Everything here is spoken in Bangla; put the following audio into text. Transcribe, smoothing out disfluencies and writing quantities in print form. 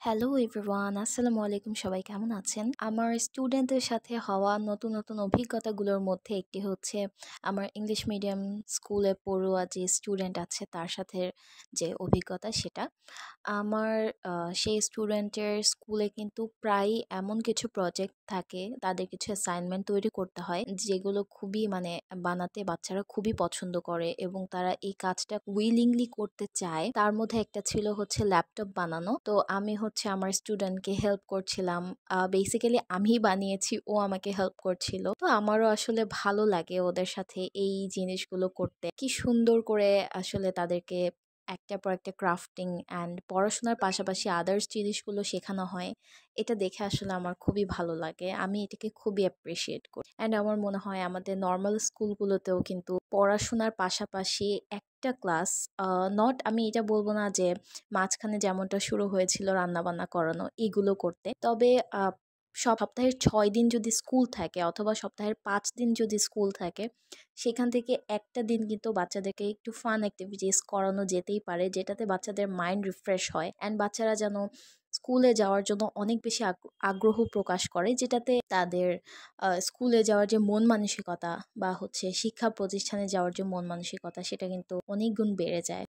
হ্যালো এভরিওয়ান, আসসালামু আলাইকুম। সবাই কেমন আছেন? আমার স্টুডেন্টদের সাথে হওয়া নতুন নতুন অভিজ্ঞতাগুলোর মধ্যে একটি হচ্ছে আমার ইংলিশ মিডিয়াম স্কুলে পড়ুয়া যে স্টুডেন্ট আছে তার সাথে যে অভিজ্ঞতা সেটা। আমার সেই স্টুডেন্টের স্কুলে কিন্তু প্রায়ই এমন কিছু প্রজেক্ট থাকে, তাদের কিছু অ্যাসাইনমেন্ট তৈরি করতে হয় যেগুলো খুবই বানাতে বাচ্চারা খুবই পছন্দ করে এবং তারা এই কাজটা উইলিংলি করতে চায়। তার মধ্যে একটা ছিল হচ্ছে ল্যাপটপ বানানো। তো আমি হচ্ছে আমার স্টুডেন্টকে হেল্প করছিলাম। বেসিক্যালি আমিই বানিয়েছি, ও আমাকে হেল্প করছিল। তো আমারও আসলে ভালো লাগে ওদের সাথে এই জিনিসগুলো করতে। কি সুন্দর করে আসলে তাদেরকে একটার পর একটা ক্রাফটিং অ্যান্ড পড়াশোনার পাশাপাশি আদার্স জিনিসগুলো শেখানো হয়। এটা দেখে আসলে আমার খুবই ভালো লাগে। আমি এটাকে খুবই অ্যাপ্রিশিয়েট করি। অ্যান্ড আমার মনে হয় আমাদের নর্মাল স্কুলগুলোতেও কিন্তু পড়াশোনার পাশাপাশি একটা ক্লাস, নট, আমি এটা বলব না যে মাঝখানে যেমনটা শুরু হয়েছিল রান্নাবান্না করানো এগুলো করতে। তবে সপ্তাহের ৬ দিন যদি স্কুল থাকে অথবা সপ্তাহের ৫ দিন যদি স্কুল থাকে, সেখান থেকে একটা দিন কিন্তু বাচ্চাদেরকে একটু ফান অ্যাক্টিভিটিস করানো যেতেই পারে, যেটাতে বাচ্চাদের মাইন্ড রিফ্রেশ হয় অ্যান্ড বাচ্চারা যেন স্কুলে যাওয়ার জন্য অনেক বেশি আগ্রহ প্রকাশ করে, যেটাতে তাদের স্কুলে যাওয়ার যে মন মানসিকতা বা হচ্ছে শিক্ষা প্রতিষ্ঠানে যাওয়ার যে মন মানসিকতা সেটা কিন্তু অনেক গুণ বেড়ে যায়।